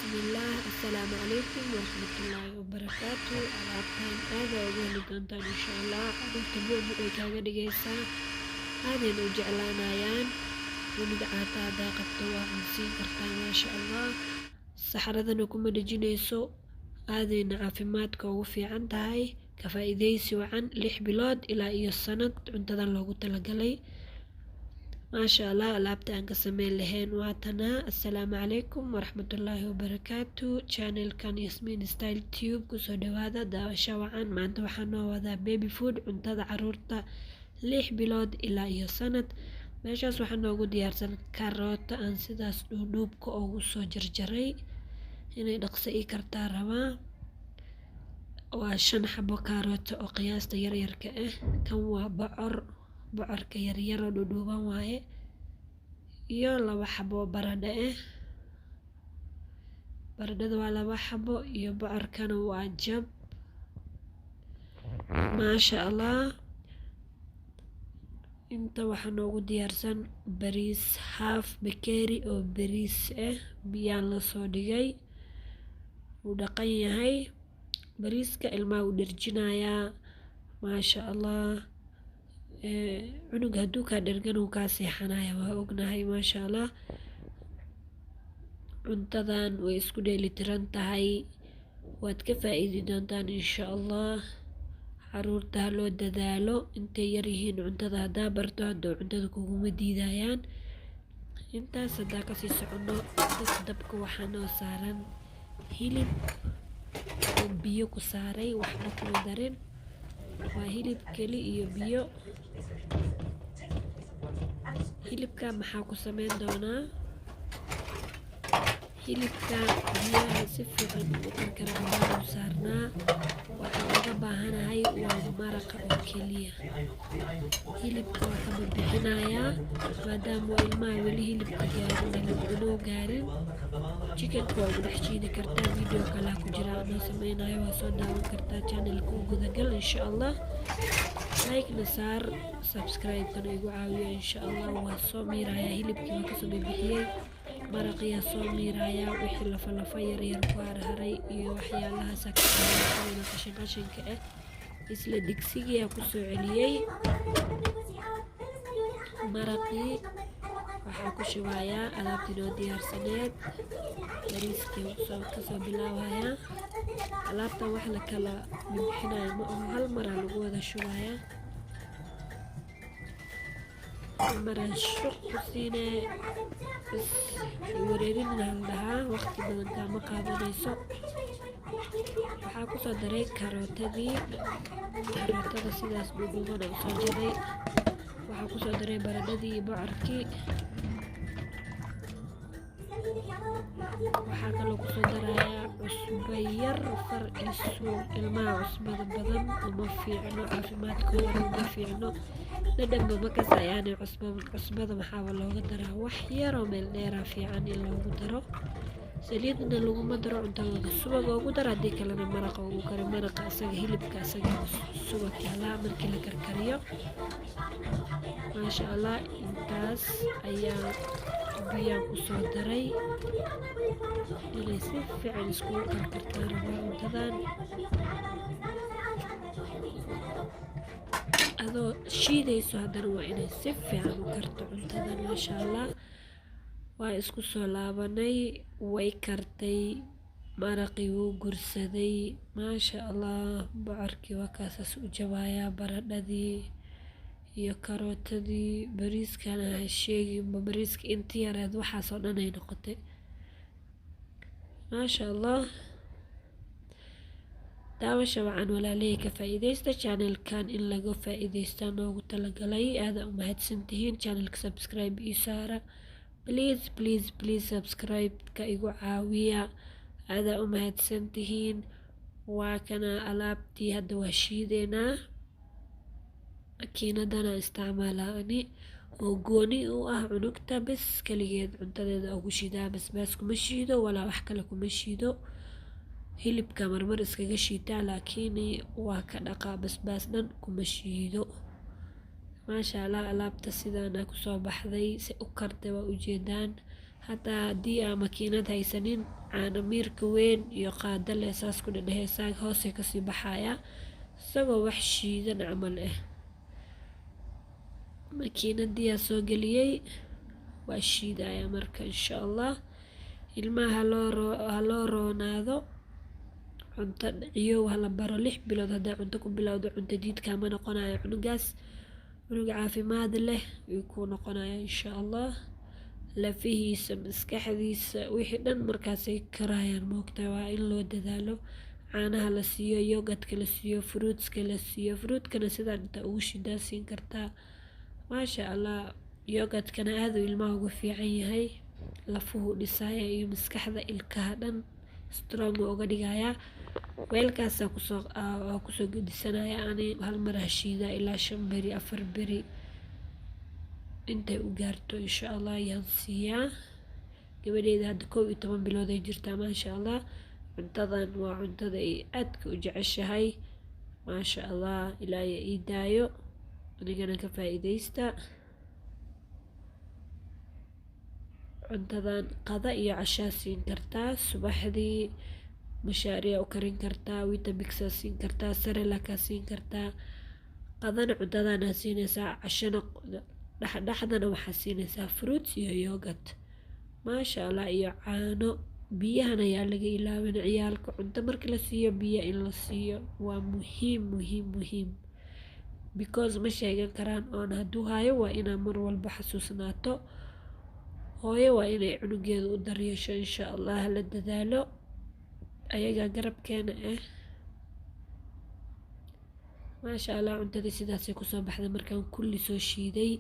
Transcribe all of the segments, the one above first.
بسم الله السلام عليكم ورحمة الله وبركاته. alaabtan aad aad uga heli doontaan insha Allah. Carruurta buuc ay kaaga dhigaysaa aadayna u jeclaanayaan. weliga caata haddaa qabto waa cunsiin kartaa maasha Allah. saxaradana kuma dhejinayso, aadayna caafimaadka ugu fiican tahay. ka faa'iidaysi wacan 6 bilood ilaa iyo sanad cuntadan loogu talagalay. ما شاء الله لابد أنك سمين لهين واتنا. السلام عليكم ورحمة الله وبركاته. channel كان ياسمين ستايل تيوب كسو دوادا داوشا وعن ما انت وحنا وذا بيبي فود انتظر عرورتا 6 بلود إلى إيو سنة. ماشاس وحنا وقود يارسن كاروتا أن سيداس دوبكو أو سو جرجري هنا نقصي كرتا روا وشن حبو كاروتا أو قياستا يريرك كان bocorka yaryaro dhudhuuban waaye iyo 2 xabo baradho baradhada waa 2 xabo iyo bocorkana waa jab. maasha Allah. inta waxa noogu diyaarsan bariis half bakeeri oo bariis biyaan la soo dhigay uu dhaqan yahay. bariiska ilmaha u dherjinayaa maasha Allah. cunug hadduu ka dhergan uu kaa seexanaya waa ognahay maasha Allah. cuntadan way isku dheelitiran tahay, waad ka faa'iidi doontaan insha Allah. caruurta ha loo dadaalo intay yar yihiin cuntada haddaa barto hadduu cuntada kuguma diidayaan. intaas haddaa kasii socono dabka waxaa noo saaran hilib oo biyo ku saaray waxba kuma darin, waa hilib keli iyo biyo. hilibka maxaa ku sameyn doonaa? hilibka biyaha si fiican u karkaraa u saarnaa. waxaan uga baahanahay waa maraqa oo keliya. hilibka waa ka bixinayaa maadaama ilmaha weli hilibka gaarin gaarin. chickenka waa ugu dhex jiidi kartaa. video kale ku jira anoo sameynayo waa soo daawan kartaa channelka u gudagal insha Allah. like na saar, subscribe kana igu caawiya insha Allah. waa soo miirayaa hilibkii waa kasoo bixiyay, maraqiya soo miirayaa wixii lafa yaryar ku harharay iyo waxyaalahaas ka qashinka isla digsigiyaa ku soo celiyay. maraqii waxaa ku shubayaa alaabtii noo diyaarsaneed. bariiskii kasoo bilaabayaa. alaabtan wax la kala bixinayo ma aho, hal maraa lagu wada shubayaa. maraa shuq ku siinee bas wareerin lahaa waqti badan kaama qaadanayso. waxaa kusoo daray karootadii, karootada sidaas dhuudhuuban aan soo jaray. waxaa kusoo daray baradhadii iyo bocorkii. waxaa kaloo kusoo darayaa cusbo yar far isu. ilmaha cusbada badan uma fiicno, caafimaadkooda uma fiicno. dhadhanba ma kasayaane cusbada maxaaba looga daraa wax yaroo meel dheeraa fiican in loogu daro. saliidna laguma daro, cuntada subag ugu dar, haddii kalena maraqa ugu karo. maraqa asaga hilibka asaga subag yaalaa markii la karkariyo. maasha Allah. intaas ayaa biyaan kusoo daray inay si fiican iskugu karkartaan rabaa cuntadan. adoo shiidayso haddana waa inay si fiican u karto cuntadan. maasha Allah. waa isku soo laabanay, way kartay, maraqii wuu gursaday maasha Allah. bocorkii waa kaasaas u jabayaa, baradhadii iyo karootadii. bariiskana ha sheeginba, bariiska inta yareed waxaasoo dhan ay noqotay maasha Allah. daawasha wacan walaalihii ka faa'iidaysta. channelkan in laga faa'iidaysta noogu talagalay. aada u mahadsantihiin. channelka subscribe ii saara please subscribe ka igu caawiya. aada u mahadsantihiin. waa kana alaabtii hadda waa shiideynaa. makiinadana isticmaalaani oo gooni u ah cunugta bas kaligeed cuntadeeda ugu shiidaa. basbaas kuma shiido walaa wax kale kuma shiido. hilibka marmar iskaga shiitaa laakiin waa ka dhaqaa, basbaas dhan kuma shiido. maasha Allah. alaabta sidaana kusoo baxday si u kartay waa ujeedaan. hataa haddii aa makiinad haysanin caano miirka weyn iyo qaado leh saas ku dhadheheysaa hoosay kasii baxaya isagoo wax shiidan camal ah. makiinadiyaa soo geliyey waa shiidaya marka insha allah. ilmaha ha loo roonaado, cunto ciyow hala baro. 6 bilood haddaa cunto ku bilowdo cunto diidkaa ma noqonayo cunugaas. cunug caafimaad leh ayuu kuu noqonaya insha allah. lafihiisa, maskaxdiisa, wixii dhan markaasay karayaan moogtaa. waa in loo dadaalo, caanaha la siiyo, yogadka la siiyo, fruitska la siiyo. fruitkana sidaan inta ugu shidaa siin kartaa. maasha allah, yogadkana aaduu ilmaha ugu fiican yahay. lafuhu dhisaya iyo maskaxda, ilkaha dhan strong uga dhigayaa. weelkaasaa kusoo gedisanaya ani hal mar hashiida ilaa 5 beri 4 beri intay u gaarto insha allah ayaan siiyaa. gabadheeda hadda 11 bilood ay jirtaa maasha allah. cuntadan waa cuntada ay aadka u jeceshahay maasha allah. ilaahay ii daayo, anigana ka faa'iidaysta. cuntadan qada iyo cashaa siin kartaa. subaxdii mashaariya u karin kartaa, witamixaa siin kartaa, sarelakaa siin kartaa. qadana cuntadana siinaysaa, cashana dhexdhexdana waxaa siinaysaa fruits iyo yogurt maasha allah iyo caano. biyahan ayaa laga ilaawin ciyaalka. cunto marka la siiyo biyo in la siiyo waa muhiim because ma sheegan karaan oon hadduu hayo. waa inaa mar walba xasuusnaato. hooyo waa inay cunugeeda u daryeesho insha allah. la dadaalo, ayagaa garabkeena ah maasha allah. cuntadii sidaasay kusoo baxday markaan kulli soo shiiday.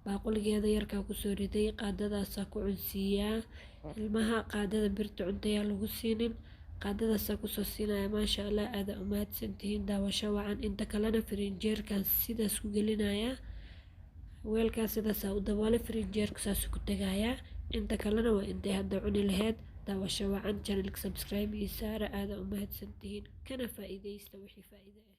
baaquligeeda yarkaa kusoo riday, qaadadaasaa ku cunsiiyaa ilmaha. qaadada birta cuntayaa lagu siinin, qaadadaasaa kusoo siinaya maasha allah. aada umahadsantihiin, daawasho wacan. inta kalena firinjeerkan sidaas ku gelinaya, weelkaas sidaasaa u daboolay, firinjeerka saas ku tagayaa. inta kalena waa intay hadda cuni laheyd. daawasho wacan. channelka subscribe iyo saara. aada umahadsantihiin, kana faa'iidaysta wixii faa'iido ah.